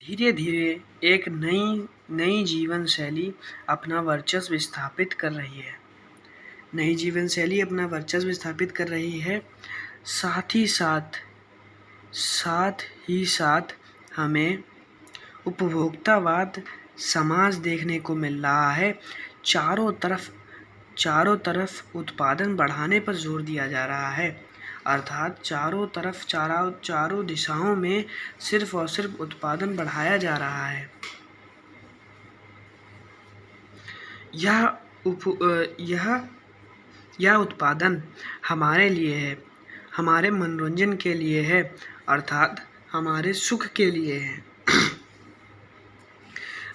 धीरे धीरे एक नई नई जीवन शैली अपना वर्चस्व स्थापित कर रही है। नई जीवन शैली अपना वर्चस्व स्थापित कर रही है। साथ ही साथ हमें उपभोक्तावाद समाज देखने को मिल रहा है। चारों तरफ उत्पादन बढ़ाने पर जोर दिया जा रहा है, अर्थात चारों दिशाओं में सिर्फ और सिर्फ उत्पादन बढ़ाया जा रहा है। यह उत्पादन हमारे लिए है, हमारे मनोरंजन के लिए है, अर्थात हमारे सुख के लिए है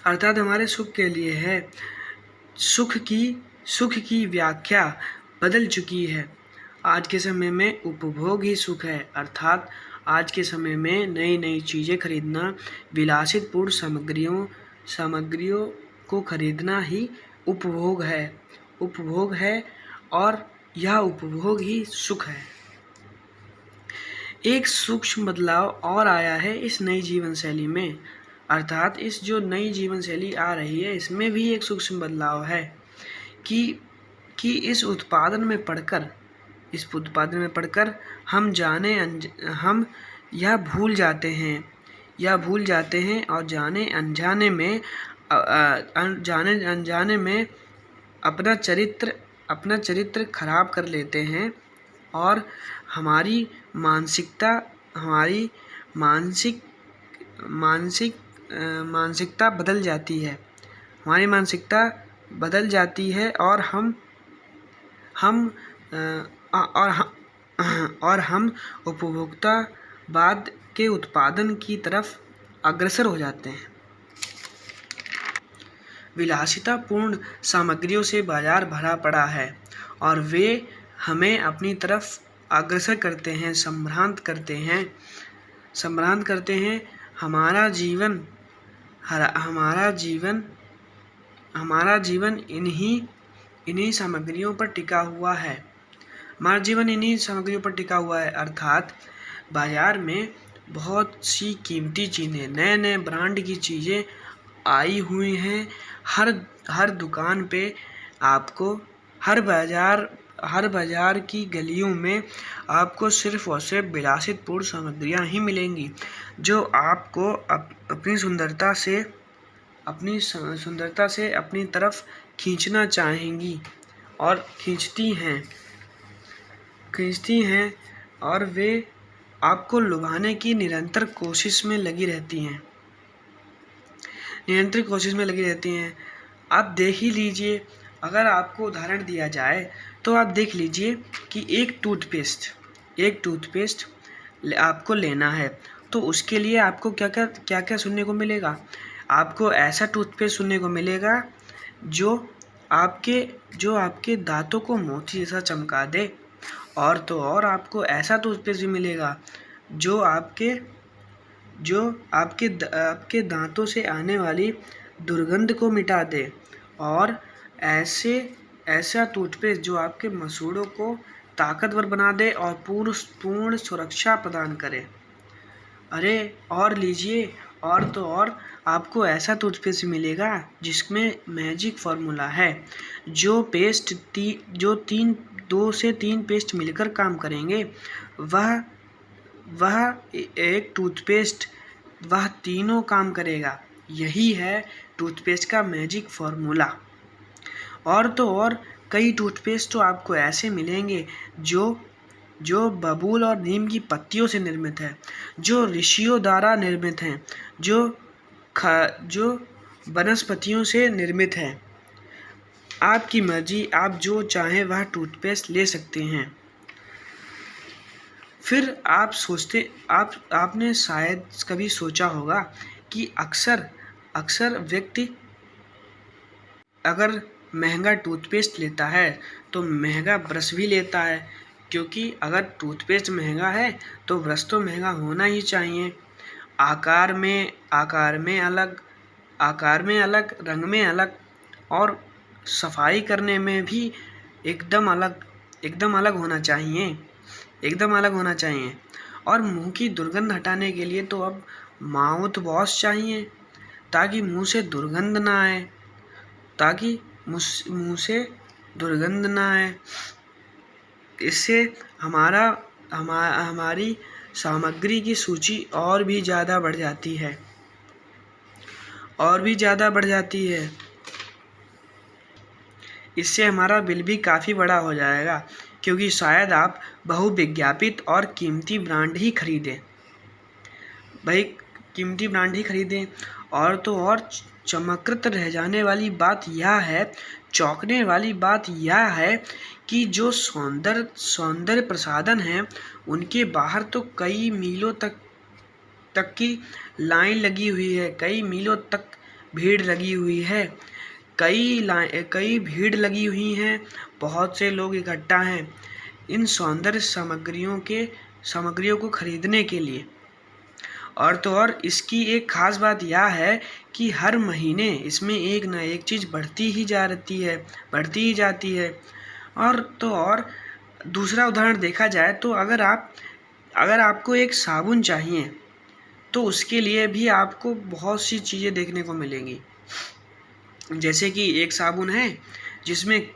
अर्थात हमारे सुख के लिए है। सुख की व्याख्या बदल चुकी है। आज के समय में उपभोग ही सुख है, अर्थात आज के समय में नई नई चीज़ें खरीदना, विलासितपूर्ण सामग्रियों को खरीदना ही उपभोग है और यह उपभोग ही सुख है। एक सूक्ष्म बदलाव और आया है इस नई जीवन शैली में, अर्थात इस जो नई जीवन शैली आ रही है इसमें भी एक सूक्ष्म बदलाव है कि इस उत्पादन में पढ़कर हम यह भूल जाते हैं और जाने अनजाने में अपना चरित्र खराब कर लेते हैं और हमारी मानसिकता बदल जाती है और हम उपभोक्तावाद के उत्पादन की तरफ अग्रसर हो जाते हैं। विलासितापूर्ण सामग्रियों से बाजार भरा पड़ा है और वे हमें अपनी तरफ अग्रसर करते हैं, संभ्रांत करते हैं। हमारा जीवन इन्हीं सामग्रियों पर टिका हुआ है। अर्थात बाजार में बहुत सी कीमती चीज़ें, नए ब्रांड की चीज़ें आई हुई हैं। हर दुकान पे आपको हर बाजार की गलियों में आपको सिर्फ और सिर्फ विलासितपूर्ण सामग्रियाँ ही मिलेंगी जो आपको अपनी सुंदरता से अपनी तरफ खींचना चाहेंगी और खींचती हैं और वे आपको लुभाने की निरंतर कोशिश में लगी रहती हैं। आप देख ही लीजिए, अगर आपको उदाहरण दिया जाए तो आप देख लीजिए कि एक टूथपेस्ट आपको लेना है तो उसके लिए आपको क्या सुनने को मिलेगा। आपको ऐसा टूथपेस्ट सुनने को मिलेगा जो आपके दांतों को मोती जैसा चमका दे, और तो और आपको ऐसा टूथपेस्ट भी मिलेगा जो आपके दांतों से आने वाली दुर्गंध को मिटा दे, और ऐसा टूथपेस्ट जो आपके मसूड़ों को ताकतवर बना दे और पूर्ण सुरक्षा प्रदान करे। अरे और लीजिए, और तो और आपको ऐसा टूथपेस्ट मिलेगा जिसमें मैजिक फार्मूला है, जो 2 से 3 पेस्ट मिलकर काम करेंगे। वह एक टूथपेस्ट वह तीनों काम करेगा। यही है टूथपेस्ट का मैजिक फार्मूला। और तो और कई टूथपेस्ट तो आपको ऐसे मिलेंगे जो बबूल और नीम की पत्तियों से निर्मित है, जो ऋषियों द्वारा निर्मित हैं, जो वनस्पतियों से निर्मित है। आपकी मर्जी, आप जो चाहें वह टूथपेस्ट ले सकते हैं। फिर आपने शायद कभी सोचा होगा कि अक्सर व्यक्ति अगर महंगा टूथपेस्ट लेता है तो महंगा ब्रश भी लेता है, क्योंकि अगर टूथपेस्ट महंगा है तो ब्रश तो महंगा होना ही चाहिए। आकार में अलग, रंग में अलग और सफाई करने में भी एकदम अलग होना चाहिए। और मुंह की दुर्गंध हटाने के लिए तो अब माउथ वॉश चाहिए, ताकि मुंह से दुर्गंध ना आए, ताकि मुंह से दुर्गंध ना आए। इससे हमारी सामग्री की सूची और भी ज़्यादा बढ़ जाती है, इससे हमारा बिल भी काफ़ी बड़ा हो जाएगा, क्योंकि शायद आप बहुविज्ञापित और कीमती ब्रांड ही खरीदें। और तो और चमककृत रह जाने वाली बात यह है, चौंकने वाली बात यह है कि जो सौंदर्य प्रसाधन हैं उनके बाहर तो कई मीलों तक की लाइन लगी हुई है, कई मीलों तक भीड़ लगी हुई है, कई भीड़ लगी हुई हैं, बहुत से लोग इकट्ठा हैं इन सौंदर्य सामग्रियों को खरीदने के लिए। और तो और इसकी एक ख़ास बात यह है कि हर महीने इसमें एक न एक चीज़ बढ़ती ही जाती है। और तो और दूसरा उदाहरण देखा जाए तो अगर आपको एक साबुन चाहिए तो उसके लिए भी आपको बहुत सी चीज़ें देखने को मिलेंगी। जैसे कि एक साबुन है जिसमें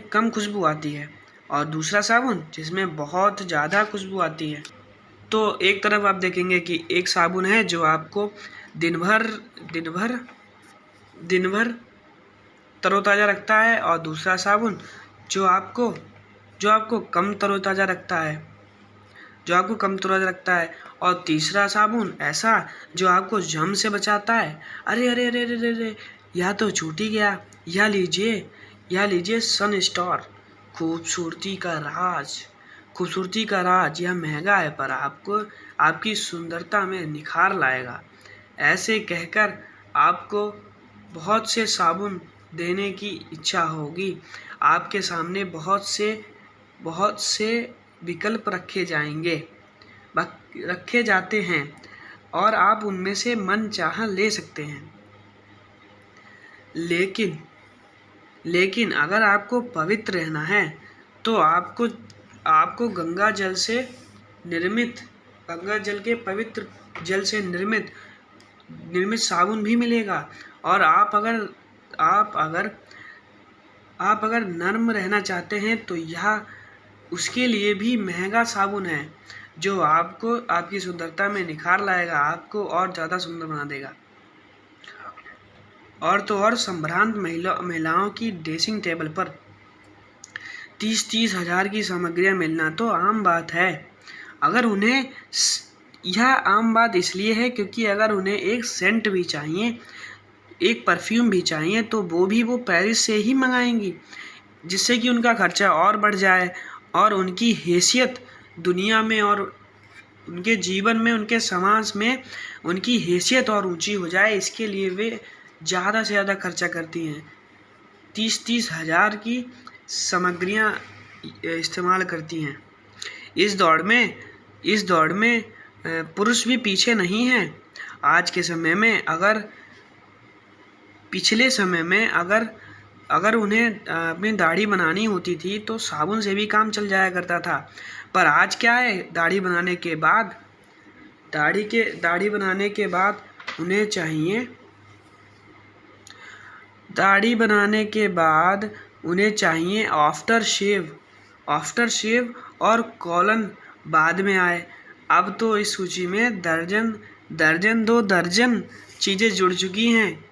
कम खुशबू आती है, और दूसरा साबुन जिसमें बहुत ज़्यादा खुशबू आती है। तो एक तरफ आप देखेंगे कि एक साबुन है जो आपको दिन भर तरोताज़ा रखता है, और दूसरा साबुन जो आपको कम तरोताज़ा रखता है, और तीसरा साबुन ऐसा जो आपको जम से बचाता है। अरे अरे अरे अरे अरे, यह तो छूट ही गया। यह लीजिए सन स्टोर, खूबसूरती का राज। यह महंगा है पर आपको आपकी सुंदरता में निखार लाएगा। ऐसे कहकर आपको बहुत से साबुन देने की इच्छा होगी। आपके सामने बहुत से विकल्प रखे जाते हैं, और आप उनमें से मनचाहा ले सकते हैं। लेकिन अगर आपको पवित्र रहना है तो आपको गंगा जल के पवित्र जल से निर्मित साबुन भी मिलेगा। और आप अगर नर्म रहना चाहते हैं तो यह उसके लिए भी महंगा साबुन है, जो आपको आपकी सुंदरता में निखार लाएगा, आपको और ज़्यादा सुंदर बना देगा। और तो और संभ्रांत महिलाओं की ड्रेसिंग टेबल पर 30-30 हज़ार की सामग्रियां मिलना तो आम बात है। यह आम बात इसलिए है क्योंकि अगर उन्हें एक सेंट भी चाहिए, एक परफ्यूम भी चाहिए, तो वो पेरिस से ही मंगाएंगी, जिससे कि उनका खर्चा और बढ़ जाए और उनकी हैसियत दुनिया में और उनके जीवन में, उनके समाज में उनकी हैसियत और ऊंची हो जाए। इसके लिए वे ज़्यादा से ज़्यादा खर्चा करती हैं, 30-30 हज़ार की सामग्रियां इस्तेमाल करती हैं। इस दौड़ में पुरुष भी पीछे नहीं हैं। आज के समय में पिछले समय में अगर उन्हें अपनी दाढ़ी बनानी होती थी तो साबुन से भी काम चल जाया करता था। पर आज क्या है, दाढ़ी बनाने के बाद उन्हें चाहिए आफ्टर शेव और कॉलन बाद में आए। अब तो इस सूची में दर्जन चीज़ें जुड़ चुकी हैं।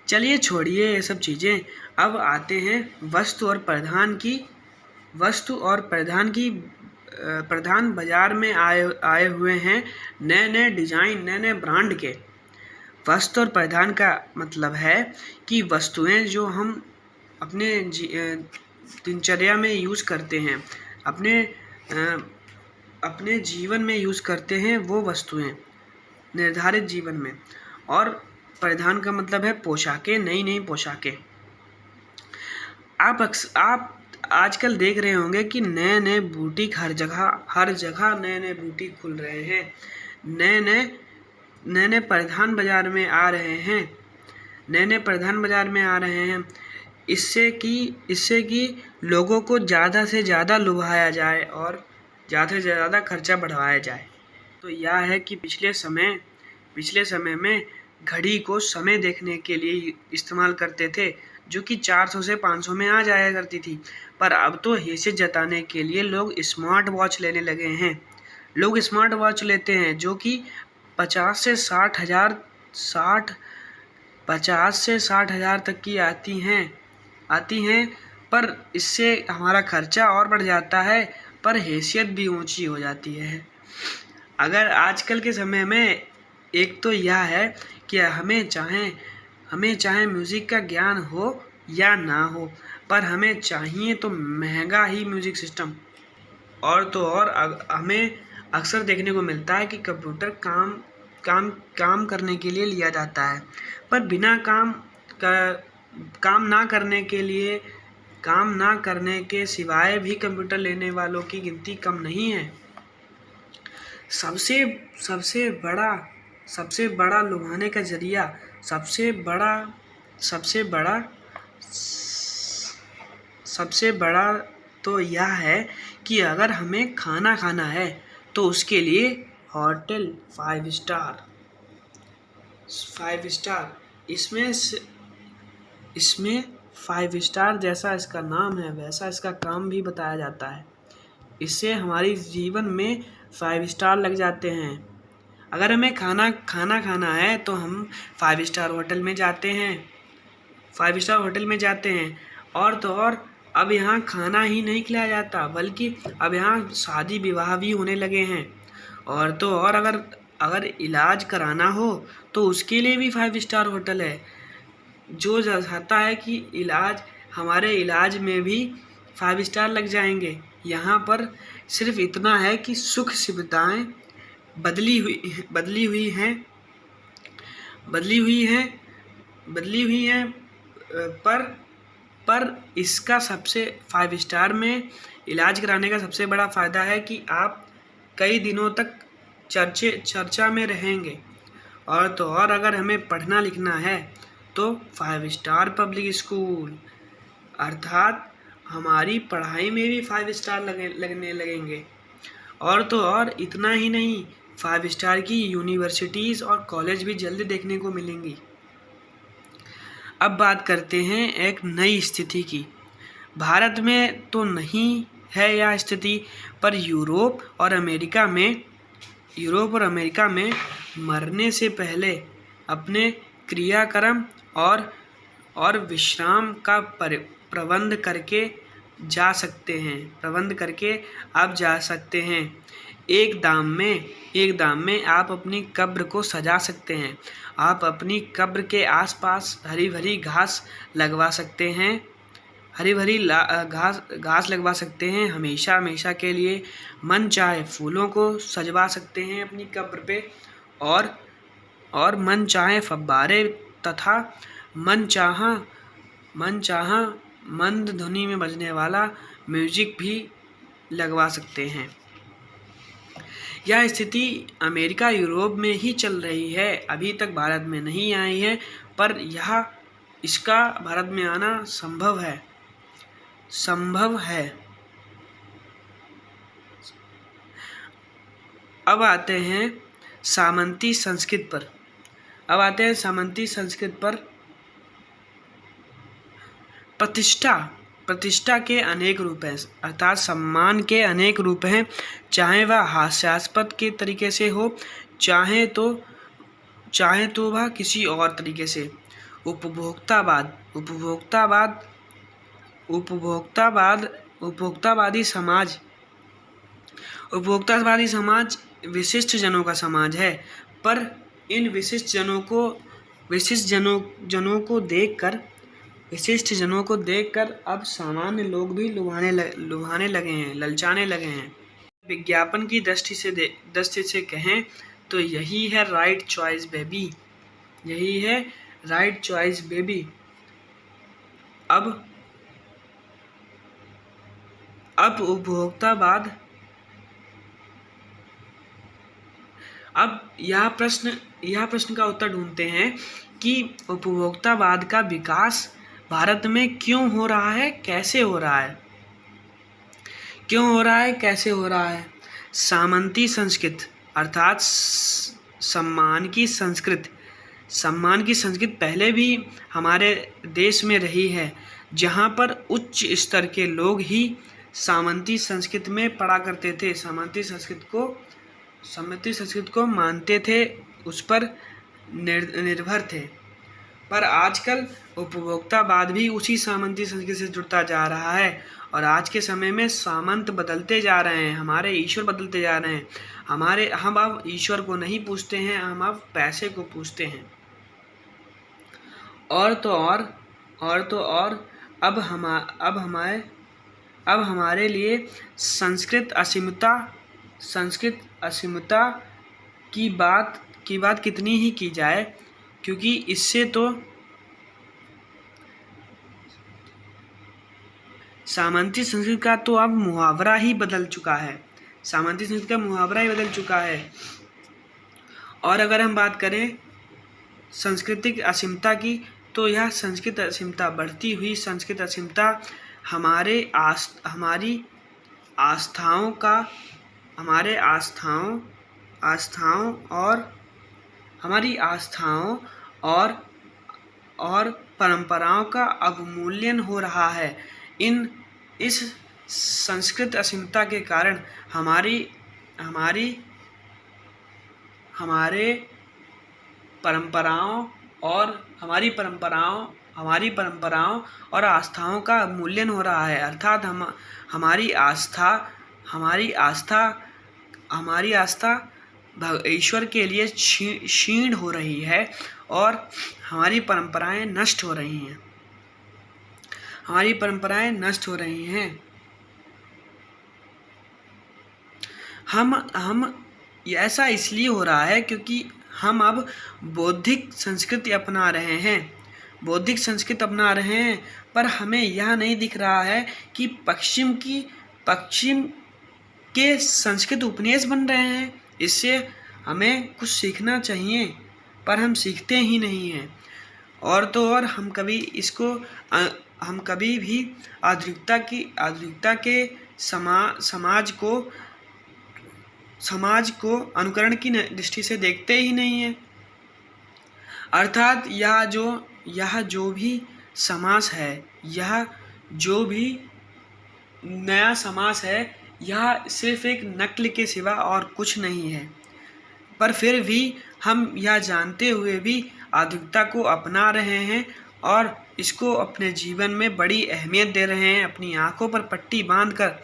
चलिए छोड़िए ये सब चीज़ें, अब आते हैं वस्तु और परिधान बाजार में आए हुए हैं नए डिजाइन, नए ब्रांड के। वस्त्र और परिधान का मतलब है कि वस्तुएं जो हम अपने दिनचर्या में यूज़ करते हैं, अपने जीवन में यूज़ करते हैं, वो वस्तुएं निर्धारित जीवन में। और परिधान का मतलब है पोशाकें, नई पोशाकें। आप आजकल देख रहे होंगे कि नए बुटीक हर जगह नए बुटीक खुल रहे हैं। नए परिधान बाजार में आ रहे हैं। इससे कि लोगों को ज़्यादा से ज़्यादा लुभाया जाए ज़्यादा से ज़्यादा खर्चा बढ़ाया जाए। तो यह है कि पिछले समय में घड़ी को समय देखने के लिए इस्तेमाल करते थे, जो कि 400 से 500 में आ जाया करती थी। पर अब तो हैसियत जताने के लिए लोग स्मार्ट वॉच लेने लगे हैं। लोग स्मार्ट वॉच लेते हैं जो कि 50 से 60 हज़ार तक की आती हैं। पर इससे हमारा खर्चा और बढ़ जाता है, पर हैसियत भी ऊंची हो जाती है। अगर आजकल के समय में एक तो यह है कि हमें चाहे म्यूज़िक का ज्ञान हो या ना हो, पर हमें चाहिए तो महंगा ही म्यूज़िक सिस्टम। और तो और हमें अक्सर देखने को मिलता है कि कंप्यूटर काम करने के लिए लिया जाता है, पर बिना काम ना करने के सिवाय भी कंप्यूटर लेने वालों की गिनती कम नहीं है। सबसे बड़ा लुभाने का जरिया सबसे बड़ा तो यह है कि अगर हमें खाना खाना है तो उसके लिए होटल 5 स्टार इसमें 5 स्टार जैसा इसका नाम है वैसा इसका काम भी बताया जाता है। इससे हमारी जीवन में 5 स्टार लग जाते हैं। अगर हमें खाना खाना है तो हम 5 स्टार होटल में जाते हैं। और तो और अब यहाँ खाना ही नहीं खिलाया जाता, बल्कि अब यहाँ शादी विवाह भी होने लगे हैं। और तो और अगर इलाज कराना हो तो उसके लिए भी 5 स्टार होटल है, जो चाहता है कि हमारे इलाज में भी 5 स्टार लग जाएंगे। यहाँ पर सिर्फ इतना है कि सुख सुविधाएं बदली हुई हैं, पर इसका 5 स्टार में इलाज कराने का सबसे बड़ा फ़ायदा है कि आप कई दिनों तक चर्चा में रहेंगे। और तो और अगर हमें पढ़ना लिखना है तो 5 स्टार पब्लिक स्कूल, अर्थात हमारी पढ़ाई में भी 5 स्टार लगने लगेंगे। और तो और इतना ही नहीं, 5 स्टार की यूनिवर्सिटीज़ और कॉलेज भी जल्दी देखने को मिलेंगी। अब बात करते हैं एक नई स्थिति की। भारत में तो नहीं है यह स्थिति, पर यूरोप और अमेरिका में मरने से पहले अपने क्रियाक्रम और विश्राम का प्रबंध करके आप जा सकते हैं। एक दाम में आप अपनी कब्र को सजा सकते हैं। आप अपनी कब्र के आसपास हरी भरी घास लगवा सकते हैं। हमेशा के लिए मन चाहे फूलों को सजवा सकते हैं अपनी कब्र पे, और मन चाहे फव्वारे तथा मन चाहा मंद ध्वनि में बजने वाला म्यूजिक भी लगवा सकते हैं। यह स्थिति अमेरिका यूरोप में ही चल रही है, अभी तक भारत में नहीं आई है, पर इसका भारत में आना संभव है। अब आते हैं सामंती संस्कृत पर। प्रतिष्ठा के अनेक रूप हैं, अर्थात सम्मान के अनेक रूप हैं, चाहे वह हास्यास्पद के तरीके से हो, चाहे तो वह किसी और तरीके से। उपभोक्तावादी समाज विशिष्ट जनों का समाज है, पर इन विशिष्ट जनों को देखकर अब सामान्य लोग भी लुभाने लगे हैं। विज्ञापन की दृष्टि से कहें तो यही है राइट चॉइस बेबी। अब उपभोक्तावाद। अब यह प्रश्न का उत्तर ढूंढते हैं कि उपभोक्तावाद का विकास भारत में क्यों हो रहा है, कैसे हो रहा है। सामंती संस्कृत अर्थात सम्मान की संस्कृत पहले भी हमारे देश में रही है, जहाँ पर उच्च स्तर के लोग ही सामंती संस्कृत में पढ़ा करते थे, सामंती संस्कृत को मानते थे, उस पर निर्भर थे। पर आजकल उपभोक्तावाद भी उसी सामंती संस्कृति से जुड़ता जा रहा है और आज के समय में सामंत बदलते जा रहे हैं, हमारे ईश्वर बदलते जा रहे हैं। हम अब ईश्वर को नहीं पूछते हैं, हम अब पैसे को पूछते हैं। और तो और अब हमारे लिए संस्कृत असीमता की बात कितनी ही की जाए, क्योंकि इससे तो सामंती संस्कृत का तो अब मुहावरा ही बदल चुका है, सामंती संस्कृत का मुहावरा ही बदल चुका है। और अगर हम बात करें सांस्कृतिक असीमता की, तो यह संस्कृत असीमता, बढ़ती हुई संस्कृत असीमता हमारी आस्थाओं और परंपराओं का अवमूल्यन हो रहा है। इस संस्कृत असीमता के कारण हमारी परंपराओं और आस्थाओं का अवमूल्यन हो रहा है, अर्थात हमारी आस्था ईश्वर के लिए क्षीण हो रही है और हमारी परंपराएं नष्ट हो रही हैं। हम ऐसा इसलिए हो रहा है क्योंकि हम अब बौद्धिक संस्कृति अपना रहे हैं, पर हमें यह नहीं दिख रहा है कि पश्चिम के संस्कृत उपनिवेश बन रहे हैं। इससे हमें कुछ सीखना चाहिए, पर हम सीखते ही नहीं हैं। और तो और हम कभी भी आधुनिकता के समाज को अनुकरण की दृष्टि से देखते ही नहीं है। अर्थात यह जो भी समाज है, यह जो भी नया समाज है, यह सिर्फ एक नकल के सिवा और कुछ नहीं है। पर फिर भी हम यह जानते हुए भी आधुनिकता को अपना रहे हैं और इसको अपने जीवन में बड़ी अहमियत दे रहे हैं। अपनी आंखों पर पट्टी बांधकर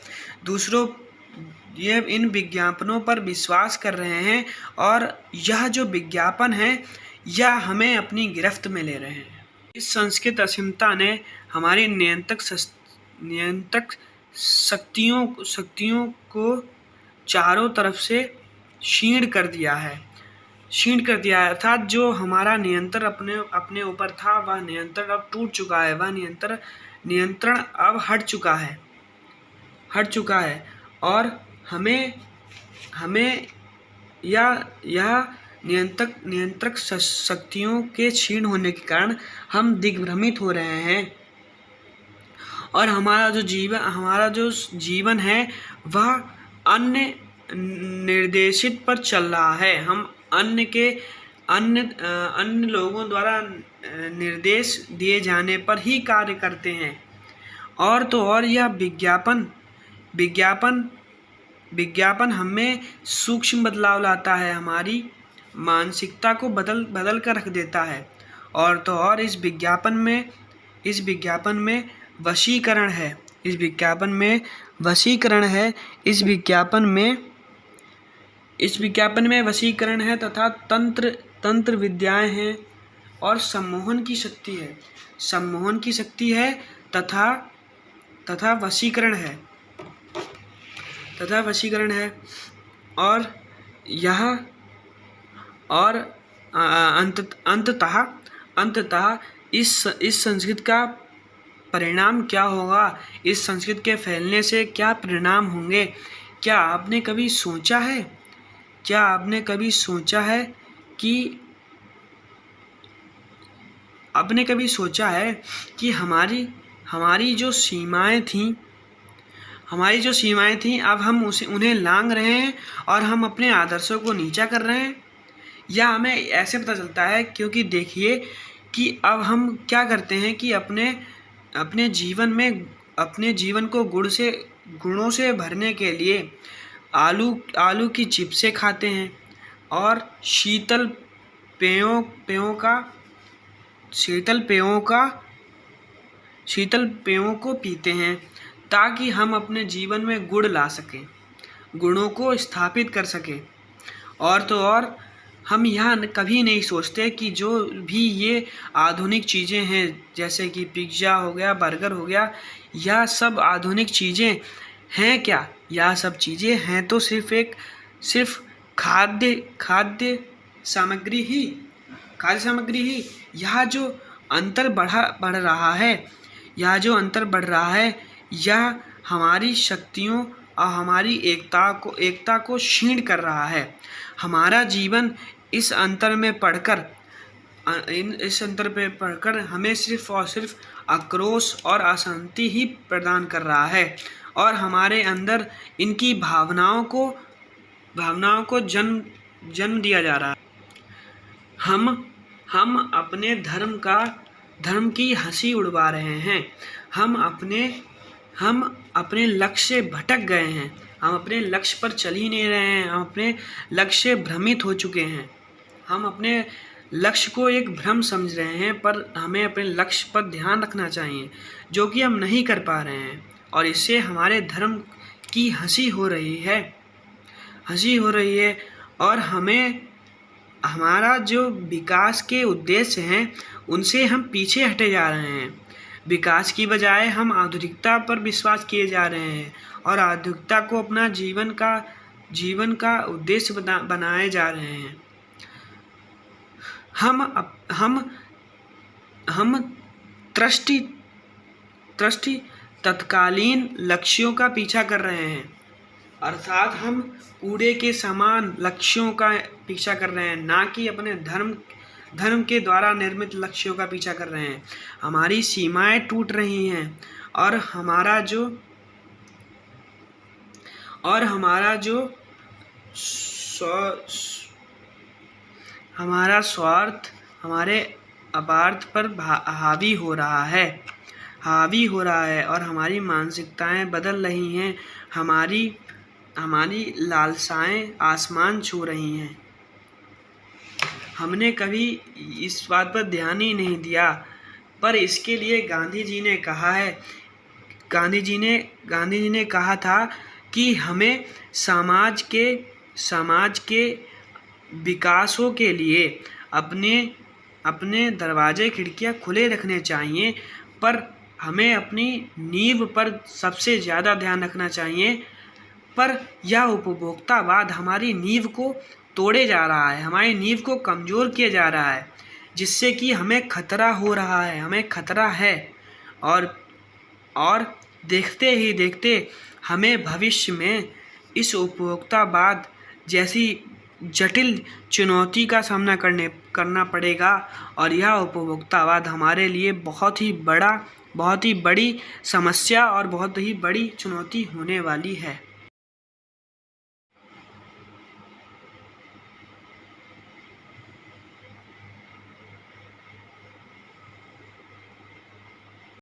इन विज्ञापनों पर विश्वास कर रहे हैं और यह जो विज्ञापन है यह हमें अपनी गिरफ्त में ले रहे हैं। इस संस्कृत असीमता ने हमारी नियंत्रक शक्तियों को चारों तरफ से क्षीण कर दिया है, अर्थात जो हमारा नियंत्रण अपने ऊपर था, वह नियंत्रण अब टूट चुका है, वह नियंत्रण अब हट चुका है और हमें यह नियंत्रक शक्तियों के क्षीण होने के कारण हम दिग्भ्रमित हो रहे हैं और हमारा जो जीवन है वह अन्य निर्देशित पर चल रहा है। हम अन्य लोगों द्वारा निर्देश दिए जाने पर ही कार्य करते हैं। और तो और यह विज्ञापन हमें सूक्ष्म बदलाव लाता है, हमारी मानसिकता को बदल कर रख देता है। और तो और इस विज्ञापन में वशीकरण है, इस विज्ञापन में वशीकरण है तथा तंत्र विद्याएं हैं और सम्मोहन की शक्ति है तथा वशीकरण है और यह और अंततः इस संस्कृत का परिणाम क्या होगा, इस संस्कृत के फैलने से क्या परिणाम होंगे? क्या आपने कभी सोचा है कि हमारी जो सीमाएं थीं, हमारी जो सीमाएं थी अब हम उन्हें लांघ रहे हैं और हम अपने आदर्शों को नीचा कर रहे हैं। यह हमें ऐसे पता चलता है क्योंकि देखिए कि अब हम क्या करते हैं कि अपने अपने जीवन को गुणों से भरने के लिए आलू की चिप्सें खाते हैं और शीतल पेयों को पीते हैं ताकि हम अपने जीवन में गुण ला सकें, गुणों को स्थापित कर सकें। और तो और हम यहाँ कभी नहीं सोचते कि जो भी ये आधुनिक चीज़ें हैं जैसे कि पिज़्ज़ा हो गया, बर्गर हो गया, यह सब आधुनिक चीज़ें हैं क्या? यह सब चीज़ें हैं तो सिर्फ खाद्य सामग्री ही। यह जो अंतर बढ़ रहा है, यह हमारी शक्तियों और हमारी एकता को क्षीण कर रहा है। हमारा जीवन इस अंतर पे पढ़कर हमें सिर्फ और सिर्फ आक्रोश और अशांति ही प्रदान कर रहा है और हमारे अंदर इनकी भावनाओं को जन्म दिया जा रहा है। हम अपने धर्म की हंसी उड़वा रहे हैं। हम अपने लक्ष्य से भटक गए हैं। हम अपने लक्ष्य पर चल ही नहीं रहे हैं। हम अपने लक्ष्य से भ्रमित हो चुके हैं। हम अपने लक्ष्य को एक भ्रम समझ रहे हैं, पर हमें अपने लक्ष्य पर ध्यान रखना चाहिए जो कि हम नहीं कर पा रहे हैं और इससे हमारे धर्म की हंसी हो रही है और हमारा जो विकास के उद्देश्य हैं उनसे हम पीछे हटे जा रहे हैं। विकास की बजाय हम आधुनिकता पर विश्वास किए जा रहे हैं और आधुनिकता को अपना जीवन का उद्देश्य बनाए जा रहे हैं। हम तत्कालीन लक्ष्यों का पीछा कर रहे हैं, अर्थात हम कूड़े के समान लक्ष्यों का पीछा कर रहे हैं, ना कि अपने धर्म के द्वारा निर्मित लक्ष्यों का पीछा कर रहे हैं। हमारी सीमाएं टूट रही हैं और हमारा स्वार्थ हमारे अपार्थ पर हावी हो रहा है और हमारी मानसिकताएं बदल रही हैं। हमारी लालसाएं आसमान छू रही हैं। हमने कभी इस बात पर ध्यान ही नहीं दिया, पर इसके लिए गांधी जी ने कहा था कि हमें समाज के विकासों के लिए अपने दरवाजे खिड़कियां खुले रखने चाहिए, पर हमें अपनी नींव पर सबसे ज़्यादा ध्यान रखना चाहिए। पर यह उपभोक्तावाद हमारी नींव को तोड़े जा रहा है, हमारी नींव को कमज़ोर किया जा रहा है, जिससे कि हमें खतरा हो रहा है, हमें खतरा है। और देखते ही देखते हमें भविष्य में इस उपभोक्तावाद जैसी जटिल चुनौती का सामना करना पड़ेगा और यह उपभोक्तावाद हमारे लिए बहुत ही बड़ी समस्या और बहुत ही बड़ी चुनौती होने वाली है।